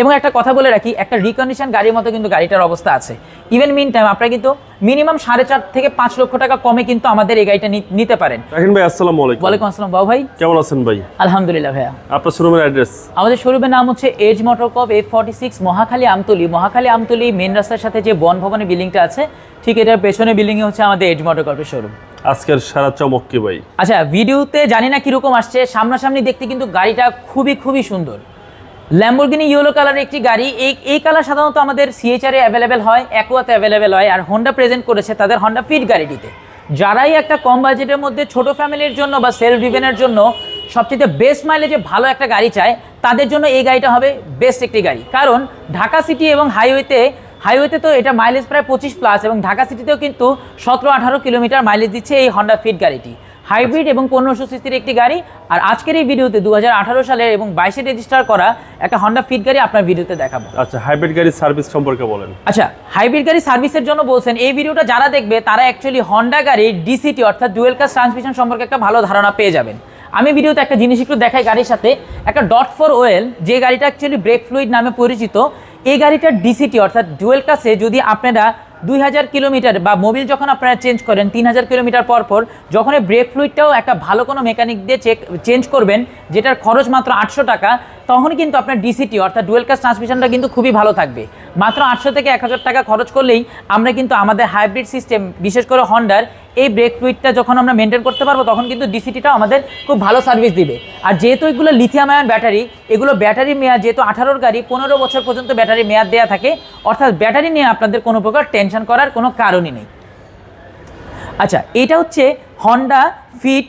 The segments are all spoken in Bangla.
এবং একটা কথা বলে রাখি, একটা রিকন্ডিশন গাড়ির মতো কিন্তু গাড়িটার অবস্থা আছে। ইভেন মিন টাইম আপনারা কিন্তু মিনিমাম 4.5 থেকে 5 লক্ষ টাকা কমে কিন্তু আমাদের এই গাড়িটা নিতে পারেন। রাহিন ভাই আসসালামু আলাইকুম। ওয়ালাইকুম আসসালাম বাবু ভাই, কেমন আছেন ভাই? আলহামদুলিল্লাহ ভাইয়া। আপনার শোরুমের অ্যাড্রেস? আমাদের শোরুমের নাম হচ্ছে এজ মোটরকপ F46 মহাখালী আমতলী মেন রাস্তার সাথে যে বন ভবনের বিল্ডিংটা আছে, ঠিক এটার পেছনে বিল্ডিংয়ে হচ্ছে আমাদের এজ মোটরকপের শোরুম। আজকের সারা চমক কি ভাই? আচ্ছা, ভিডিওতে জানি না কিরকম আসছে, সামনাসামনি দেখতে কিন্তু গাড়িটা খুবই সুন্দর। ল্যাম্বরগিনি ইয়েলো কালারের একটি গাড়ি। এই কালার সাধারণত আমাদের সিএচআর এ অ্যাভেলেবেল হয়, অ্যাকোয়াতে অ্যাভেলেবেল হয়, আর হোন্ডা প্রেজেন্ট করেছে তাদের হোন্ডা ফিট গাড়িটিতে। যারাই একটা কম বাজেটের মধ্যে ছোট ফ্যামিলির জন্য বা সেলফ ড্রিভেনের জন্য সবচেয়ে বেস্ট মাইলেজে ভালো একটা গাড়ি চায়, তাদের জন্য এই গাড়িটা হবে বেস্ট একটি গাড়ি। কারণ ঢাকা সিটি এবং হাইওয়েতে তো এটা মাইলেজ প্রায় 25+ এবং ঢাকা সিটিতেও কিন্তু 17-18 কিলোমিটার মাইলেজ দিচ্ছে এই হোন্ডা ফিট গাড়িটি। হাইব্রিড এবং 1500 সিসির একটি গাড়ি। আর আজকের এই ভিডিওতে 2018 সালের এবং 22-এ রেজিস্টার করা একটা হোন্ডা ফিট গাড়ি আপনার ভিডিওতে দেখাবো। আচ্ছা, হাইব্রিড গাড়ির সার্ভিস সম্পর্কে বলেন। আচ্ছা, হাইব্রিড গাড়ি সার্ভিসের জন্য বলছেন, এই ভিডিওটা যারা দেখবে তারা অ্যাকচুয়ালি হোন্ডা গাড়ির ডিসিটি অর্থাৎ ডুয়েল ক্লাস ট্রান্সমিশন সম্পর্কে একটা ভালো ধারণা পেয়ে যাবেন। আমি ভিডিওতে একটা জিনিস একটু দেখাই, গাড়ির সাথে একটা .4 ওয়েল, যে গাড়িটা অ্যাকচুয়ালি ব্রেক ফ্লুইড নামে পরিচিত। এই গাড়িটার ডিসিটি অর্থাৎ ডুয়েল ক্লাসে যদি আপনারা 2000 কিলোমিটার বা মোবিল যখন আপনারা চেঞ্জ করেন 3000 কিলোমিটার পর যখন এই ব্রেক ফ্লুইডটাও একটা ভালো কোনো মেকানিক দিয়ে চেঞ্জ করবেন, যেটার খরচ মাত্র 800 টাকা, তখন কিন্তু আপনার ডিসিটি অর্থাৎ ডুয়েল ক্লাস ট্রান্সমিশনটা কিন্তু খুবই ভালো থাকবে। মাত্র 800 থেকে 1000 টাকা খরচ করলেই আমরা কিন্তু আমাদের হাইব্রিড সিস্টেম, বিশেষ করে হন্ডার এই ব্রেক ফ্লুইডটা যখন আমরা মেনটেন করতে পারবো, তখন কিন্তু ডিসিটিটাও আমাদের খুব ভালো সার্ভিস দিবে। আর যেহেতু এগুলো লিথিয়াম আয়ন ব্যাটারি, এগুলো ব্যাটারি মেয়াদ যেহেতু 18 গাড়ি 15 বছর পর্যন্ত ব্যাটারি মেয়াদ দেওয়া থাকে, অর্থাৎ ব্যাটারি নিয়ে আপনাদের কোনো প্রকার টেনশন করার কোনো কারণই নেই। আচ্ছা, এটা হচ্ছে Honda Fit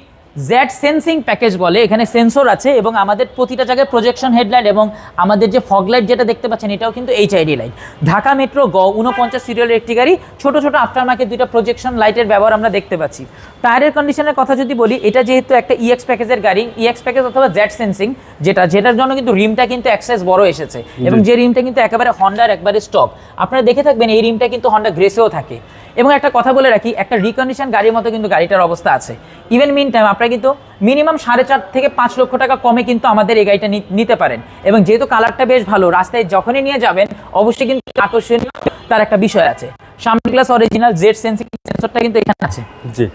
Z sensing package বলে। এখানে সেন্সর আছে এবং আমাদের প্রতিটা জায়গায় প্রজেকশন হেডলাইট এবং আমাদের যে ফগ লাইট যেটা দেখতে পাচ্ছেন, এটাও কিন্তু HID লাইট। ঢাকা মেট্রো 49 সিরিয়ালের একটি গাড়ি। ছোট আফটার মার্কেট দুইটা প্রজেকশন লাইটের ব্যবহার আমরা দেখতে পাচ্ছি। টায়ারের কন্ডিশনের কথা যদি বলি, এটা যেহেতু একটা EX প্যাকেজের গাড়ি, EX প্যাকেজ অথবা জেড সেন্সিং, যেটার জন্য কিন্তু রিমটা কিন্তু এক্সেস বড় এসেছে এবং যে রিমটা কিন্তু একেবারে হন্ডার একবারে স্টক। আপনারা দেখে থাকবেন এই রিমটা কিন্তু হন্ডা গ্রেসেও থাকে। এবং একটা কথা বলে রাখি, একটা রিকন্ডিশন গাড়ির মতো কিন্তু গাড়িটার অবস্থা আছে। ইভেন মিন টাইম আপনারা কিন্তু মিনিমাম 4.5 থেকে 5 লক্ষ টাকা কমে কিন্তু আমাদের এই গাড়িটা নিতে পারেন। এবং যেহেতু কালারটা বেশ ভালো, রাস্তায় যখনই নিয়ে যাবেন অবশ্যই কিন্তু আকর্ষণীয় তার একটা বিষয় আছে। সামনে গ্লাস অরিজিনাল জেড সেন্সিং সেন্সরটা কিন্তু এখানে আছে। জি,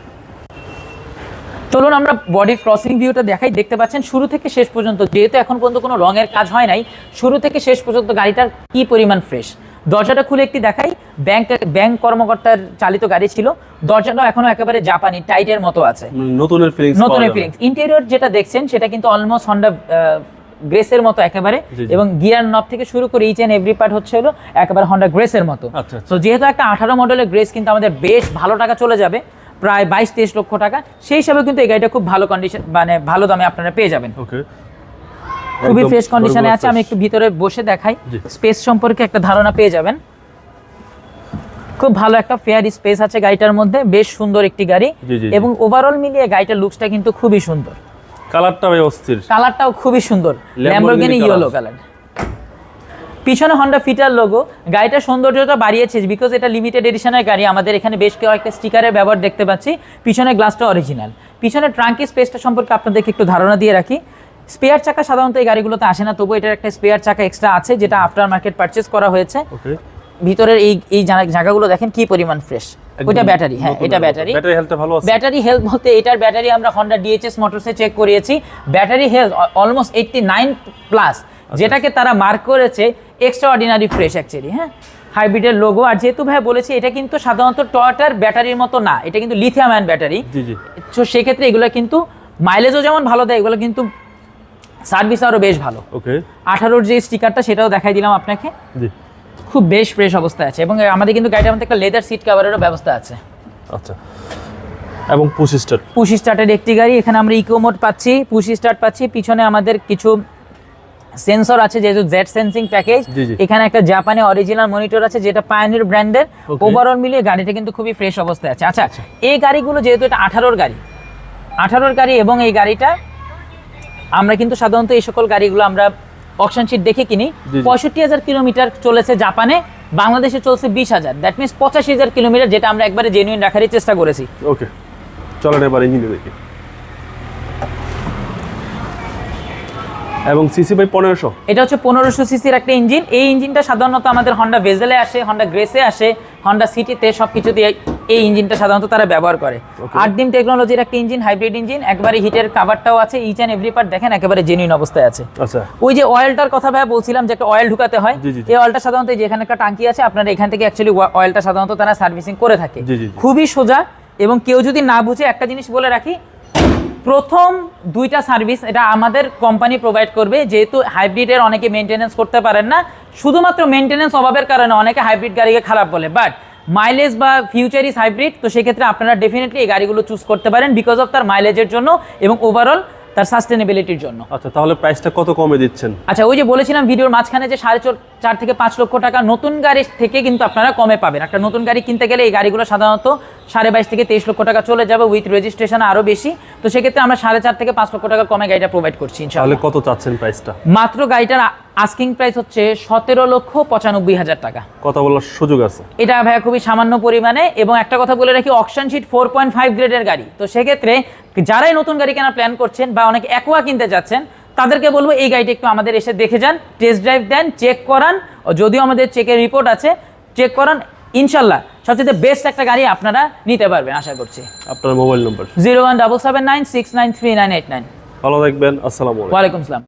চলুন আমরা বডি ক্রসিং ভিউটা দেখাই। দেখতে পাচ্ছেন শুরু থেকে শেষ পর্যন্ত, যেহেতু এখন পর্যন্ত কোনো রঙের কাজ হয় নাই, শুরু থেকে শেষ পর্যন্ত গাড়িটার কি পরিমাণ ফ্রেশ। দরজাটা খুলে একটি দেখাই, ব্যাংক কর্মকর্তার চালিত গাড়ি ছিল। দরজাটাও এখনো একেবারে জাপানি টাইটের মতো আছে, নতুনের ফিলিংস। ইন্টেরিয়র যেটা দেখছেন সেটা কিন্তু অলমোস্ট হন্ডা গ্রেসের মতো একেবারে, এবং গিয়ার নব থেকে শুরু করে ইচ এন্ড এভরি পার্ট হচ্ছে হলো একেবারে হন্ডা গ্রেসের মতো। তো যেহেতু একটা 18 মডেলের গ্রেস কিন্তু আমাদের বেশ ভালো টাকা চলে যাবে, প্রায় 22-23 লক্ষ টাকা। সেই হিসাবে কিন্তু এই গাড়িটা খুব ভালো কন্ডিশন, মানে ভালো দামে আপনারা পেয়ে যাবেন। খুবই ফ্রেশ কন্ডিশনে আছে। আমি একটু ভিতরে বসে দেখাই, স্পেস সম্পর্কে একটা ধারণা পেয়ে যাবেন। খুব ভালো একটা ফেয়ার স্পেস আছে গাড়িটার মধ্যে, বেশ সুন্দর একটি গাড়ি। এবং ওভারঅল মিলিয়ে গাড়িটার লুকসটা কিন্তু খুবই সুন্দর। কালারটাও খুবই সুন্দর, ল্যাম্বরগিনি ইয়েলো কালার। পিছনে হন্ডা ফিটার লোগো। গাড়িটার সৌন্দর্যটা বাড়িয়েছে বিকজ এটা লিমিটেড এডিশনের গাড়ি। আমাদের এখানে বেশ কয়েকটা স্টিকারের ব্যবহার দেখতে পাচ্ছি। পিছনে গ্লাসটা অরিজিনাল। পিছনে ট্রাঙ্কি স্পেসটা সম্পর্কে আপনাদেরকে একটু ধারণা দিয়ে রাখি। স্পেয়ার চাকা সাধারণত এই গাড়িগুলোতে আসে না, তবু এটার একটা স্পেয়ার চাকা এক্সট্রা আছে, যেটা আফটার মার্কেট পারচেজ করা হয়েছে। ভিতরের এই জায়গাগুলো দেখেন কি পরিমাণ ফ্রেশ। ওইটা ব্যাটারি, হ্যাঁ এটা ব্যাটারি হেলথ বলতে এটার ব্যাটারি আমরা হন্ডা DHS মোটরসে চেক করিয়েছি। ব্যাটারি হেলথ অলমোস্ট 89+, যেটাকে তারা মার্ক করেছে এক্সট্রা অর্ডিনারি ফ্রেশ অ্যাকচুয়ালি। হ্যাঁ, হাইব্রিডের লোগো। আর যেহেতু ভাই বলেছি এটা কিন্তু সাধারণত টয়োটার ব্যাটারির মতো না, এটা কিন্তু লিথিয়াম আয়ন ব্যাটারি। তো সেক্ষেত্রে এগুলো কিন্তু মাইলেজও যেমন ভালো দেয়, এগুলো কিন্তু সার্ভিস আরও বেশ ভালো। 18-র যে স্টিকারটা সেটাও দেখাই দিলাম আপনাকে। খুব বেশ ফ্রেশ অবস্থায় আছে। এবং আমাদের কিন্তু গাড়িটার মধ্যে একটা লেদার সিট কভারেরও ব্যবস্থা আছে। আচ্ছা, এবং পুশ স্টার্টের একটি গাড়ি। এখানে আমরা ইকো মোড পাচ্ছি, পুশ স্টার্ট পাচ্ছি। পিছনে আমাদের কিছু সেন্সর আছে, যেহেতু জেড সেন্সিং প্যাকেজ। এখানে একটা জাপানি অরিজিনাল মনিটর আছে, যেটা পায়োনির ব্র্যান্ডের। ওভারঅল মিলিয়ে গাড়িটা কিন্তু খুবই ফ্রেশ অবস্থায় আছে। আচ্ছা, এই গাড়িগুলো যেহেতু এটা 18-র গাড়ি এবং এই গাড়িটা আমরা কিন্তু সাধারণত এই সকল গাড়িগুলো আমরা অকশন শিট দেখে কিনি। 65,000 কিলোমিটার চলেছে জাপানে, বাংলাদেশে চলছে 20,000, দ্যাট মিনস 85,000 কিলোমিটার, যেটা আমরা একবারে জেনুইন রাখারই চেষ্টা করেছি। ওকে, চলেন এবার ইঞ্জিনে দেখি। এবং সিসি ভাই 1500। এটা হচ্ছে 1500 সিসির একটা ইঞ্জিন। এই ইঞ্জিনটা সাধারণত আমাদের হন্ডা ভেজেলে আসে, হন্ডা গ্রেসে আসে, হন্ডা সিটিতে সব কিছুতে এই ইঞ্জিনটা সাধারণত তারা ব্যবহার করে। 8 দিন টেকনোলজির একটা ইঞ্জিন, হাইব্রিড ইঞ্জিন, একবারে হিটের কাভারটাও আছে, ইচ অ্যান্ড এভরি পার্ট দেখেন একেবারে জেনুইন অবস্থায় আছে। আচ্ছা, ওই যে অয়েলটার কথা ভাই বলছিলাম যে একটা অয়েল ঢুকাতে হয়, জি, জি, জি। এই অয়েলটা সাধারণত যেখানে একটা টাঙ্কি আছে আপনারা এখান থেকে অ্যাকচুয়ালি অয়েলটা সাধারণত তারা সার্ভিসিং করে থাকে। জি, জি, জি। খুবই সোজা। এবং কেউ যদি না বুঝে, একটা জিনিস বলে রাখি, প্রথম 2টা সার্ভিস এটা আমাদের কোম্পানি প্রোভাইড করবে, যেহেতু হাইব্রিডের অনেকে মেনটেনেন্স করতে পারেন না, শুধুমাত্র মেনটেনেন্স অভাবের কারণে অনেকে হাইব্রিড গাড়িকে খারাপ বলে, বাট মাইলেজ বা ফিউচার ইজ হাইব্রিড, তো সেক্ষেত্রে আপনারা ডেফিনেটলি এই গাড়িগুলো চুজ করতে পারেন বিকজ অফ তার মাইলেজের জন্য এবং ওভারঅল তার সাস্টেনেবিলিটির জন্য। আচ্ছা, তাহলে প্রাইসটা কত কমে দিচ্ছেন? আচ্ছা, ওই যে বলেছিলাম ভিডিওর মাঝখানে যে 4.5 থেকে 5 লক্ষ টাকা নতুন গাড়ির থেকে কিন্তু আপনারা কমে পাবেন। একটা নতুন গাড়ি কিনতে গেলে এই গাড়িগুলো সাধারণত 22.5 থেকে 23 লক্ষ টাকা চলে যাবে, উইথ রেজিস্ট্রেশন আরও বেশি। তো সেক্ষেত্রে আমরা 4.5 থেকে 5 লক্ষ টাকা কমে গাড়িটা প্রোভাইড করছি তাহলে ইনশাআল্লাহ। কত চাচ্ছেন প্রাইসটা? মাত্র গাড়িটার আস্কিং প্রাইস হচ্ছে 17,95,000 টাকা। কথা বলার সুযোগ আছে? এটা ভাইয়া খুবই সামান্য পরিমাণে। এবং একটা কথা বলে রাখি, অকশন শিট 4.5 গ্রেডের গাড়ি, তো সেক্ষেত্রে যারাই নতুন গাড়ি কেনার প্ল্যান করছেন বা অনেকে অ্যাকোয়া কিনতে যাচ্ছেন, তাদেরকে বলবো এই গাড়িটা একটু আমাদের এসে দেখে যান, টেস্ট ড্রাইভ দেন, চেক করান। যদিও আমাদের চেকের রিপোর্ট আছে, চেক করান, ইনশাল্লাহ সবচেয়ে বেস্ট একটা গাড়ি আপনারা নিতে পারবেন আশা করছি। আপনার মোবাইল নাম্বার? 01779693989। ভালো থাকবেন, আসসালামু আলাইকুম। ওয়ালাইকুম আসসালাম।